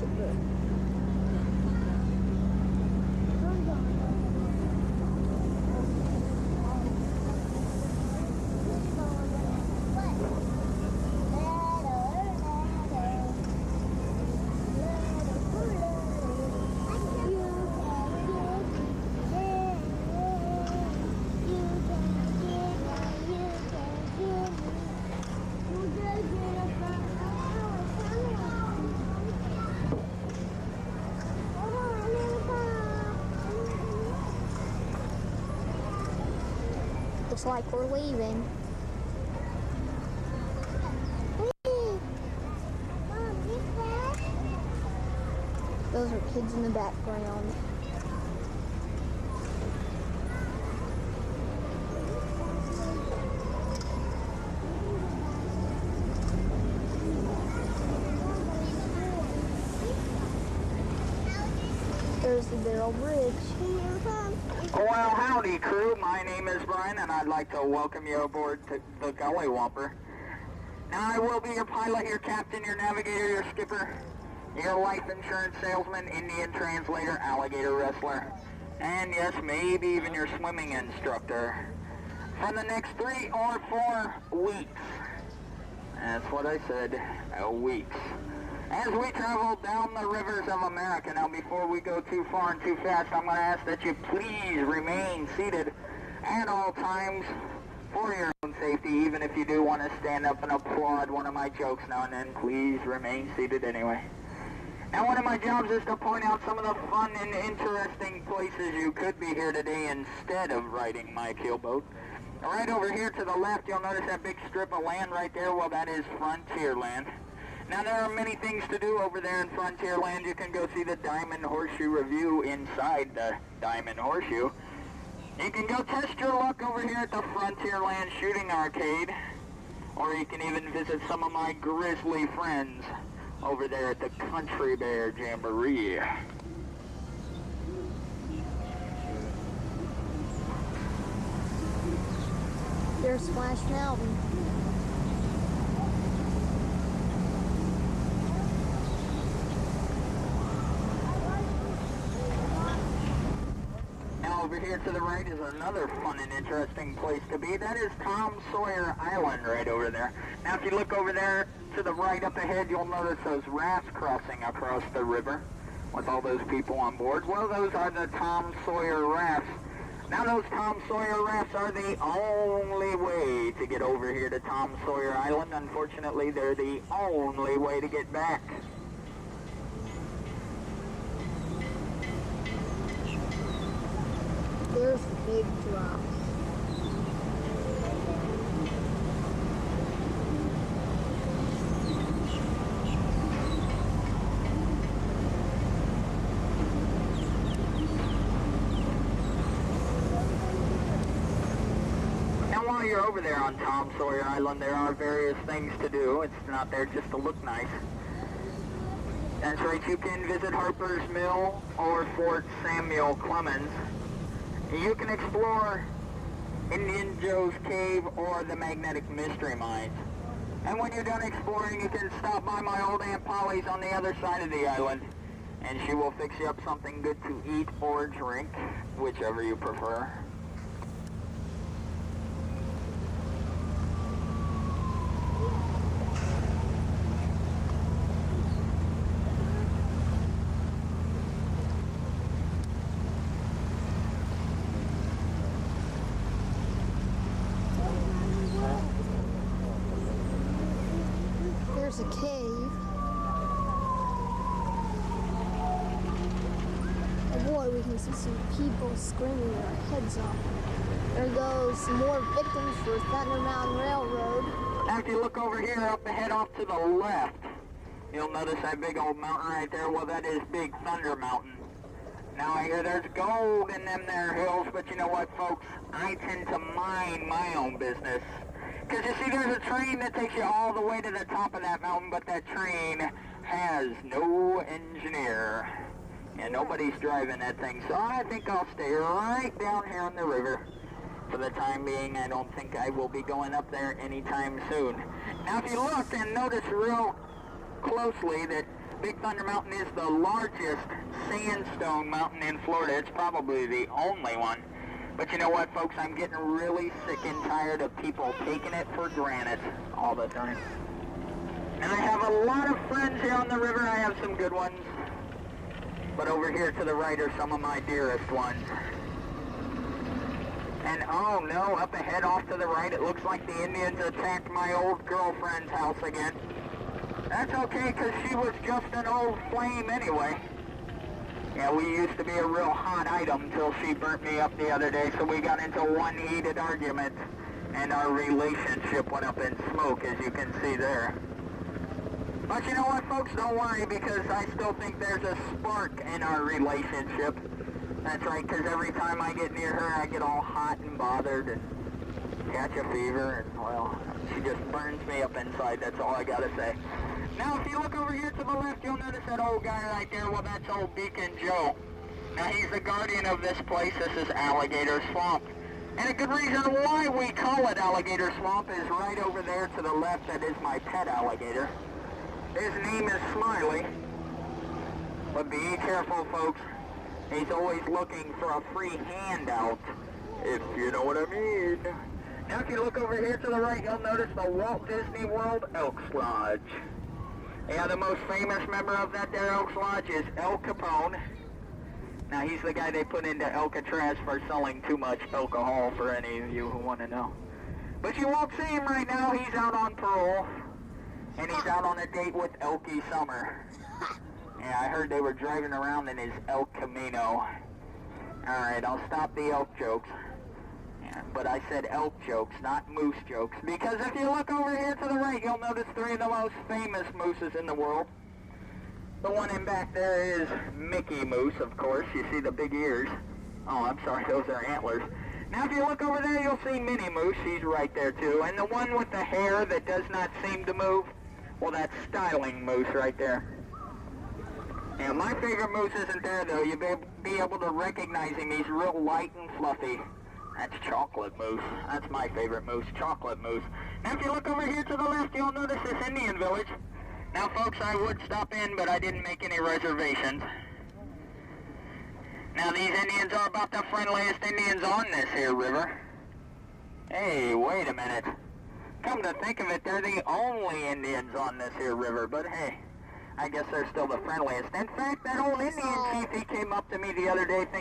chipper. Looks like we're leaving. Those are kids in the background. There's the Barrel Bridge. Well, howdy crew, my name is Brian and I'd like to welcome you aboard to the Gully Whopper. Now I will be your pilot, your captain, your navigator, your skipper, your life insurance salesman, Indian translator, alligator wrestler, and yes, maybe even your swimming instructor for the next 3 or 4 weeks. That's what I said, weeks. As we travel down the rivers of America, now before we go too far and too fast, I'm going to ask that you please remain seated at all times for your own safety. Even if you do want to stand up and applaud one of my jokes now and then, please remain seated anyway. Now one of my jobs is to point out some of the fun and interesting places you could be here today instead of riding my keelboat. Right over here to the left, you'll notice that big strip of land right there. Well, that is frontier land. Now there are many things to do over there in Frontierland. You can go see the Diamond Horseshoe Review inside the Diamond Horseshoe. You can go test your luck over here at the Frontierland Shooting Arcade. Or you can even visit some of my grizzly friends over there at the Country Bear Jamboree. There's Splash Mountain. Over here to the right is another fun and interesting place to be. That is Tom Sawyer Island right over there. Now if you look over there to the right up ahead, you'll notice those rafts crossing across the river with all those people on board. Well, those are the Tom Sawyer rafts. Now those Tom Sawyer rafts are the only way to get over here to Tom Sawyer Island. Unfortunately, they're the only way to get back. There's the big drop. Now while you're over there on Tom Sawyer Island, there are various things to do. It's not there just to look nice. That's right, you can visit Harper's Mill or Fort Samuel Clemens. You can explore Indian Joe's Cave or the Magnetic Mystery Mines. And when you're done exploring, you can stop by my old Aunt Polly's on the other side of the island. And she will fix you up something good to eat or drink, whichever you prefer. There's a cave. Oh boy, we can see some people screaming their heads off. There goes some more victims for Thunder Mountain Railroad. Now if you look over here up ahead off to the left, you'll notice that big old mountain right there. Well, that is Big Thunder Mountain. Now I hear there's gold in them there hills, but you know what, folks? I tend to mind my own business. Because you see, there's a train that takes you all the way to the top of that mountain, but that train has no engineer. And nobody's driving that thing. So I think I'll stay right down here on the river. For the time being, I don't think I will be going up there anytime soon. Now if you look and notice real closely that Big Thunder Mountain is the largest sandstone mountain in Florida. It's probably the only one. But you know what, folks? I'm getting really sick and tired of people taking it for granted all the time. And I have a lot of friends here on the river. I have some good ones. But over here to the right are some of my dearest ones. And oh no, up ahead off to the right, it looks like the Indians attacked my old girlfriend's house again. That's okay, because she was just an old flame anyway. Yeah, we used to be a real hot item till she burnt me up the other day, so we got into one heated argument, and our relationship went up in smoke, as you can see there. But you know what, folks? Don't worry, because I still think there's a spark in our relationship. That's right, because every time I get near her, I get all hot and bothered and catch a fever, and, well, she just burns me up inside, that's all I gotta say. Now, if you look over here to the left, you'll notice that old guy right there. Well, that's old Beacon Joe. Now, he's the guardian of this place. This is Alligator Swamp. And a good reason why we call it Alligator Swamp is right over there to the left. That is my pet alligator. His name is Smiley. But be careful, folks. He's always looking for a free handout, if you know what I mean. Now, if you look over here to the right, you'll notice the Walt Disney World Elks Lodge. Yeah, the most famous member of that there Elks Lodge is El Capone. Now, he's the guy they put into Alcatraz for selling too much alcohol, for any of you who want to know. But you won't see him right now. He's out on parole. And he's out on a date with Elkie Summer. Yeah, I heard they were driving around in his El Camino. Alright, I'll stop the elk jokes. Yeah, but I said elk jokes, not moose jokes. Because if you look over here to the right, you'll notice three of the most famous mooses in the world. The one in back there is Mickey Moose, of course. You see the big ears. Oh, I'm sorry, those are antlers. Now, if you look over there, you'll see Minnie Moose. He's right there, too. And the one with the hair that does not seem to move, well, that's Styling Moose right there. Yeah, my favorite moose isn't there, though. You'll be able to recognize him. He's real light and fluffy. That's Chocolate Moose. That's my favorite moose, Chocolate Moose. Now, if you look over here to the left, you'll notice this Indian village. Now, folks, I would stop in, but I didn't make any reservations. Now, these Indians are about the friendliest Indians on this here river. Hey, wait a minute. Come to think of it, they're the only Indians on this here river, but hey, I guess they're still the friendliest. In fact, that old Indian chief, he came up to me the other day thinking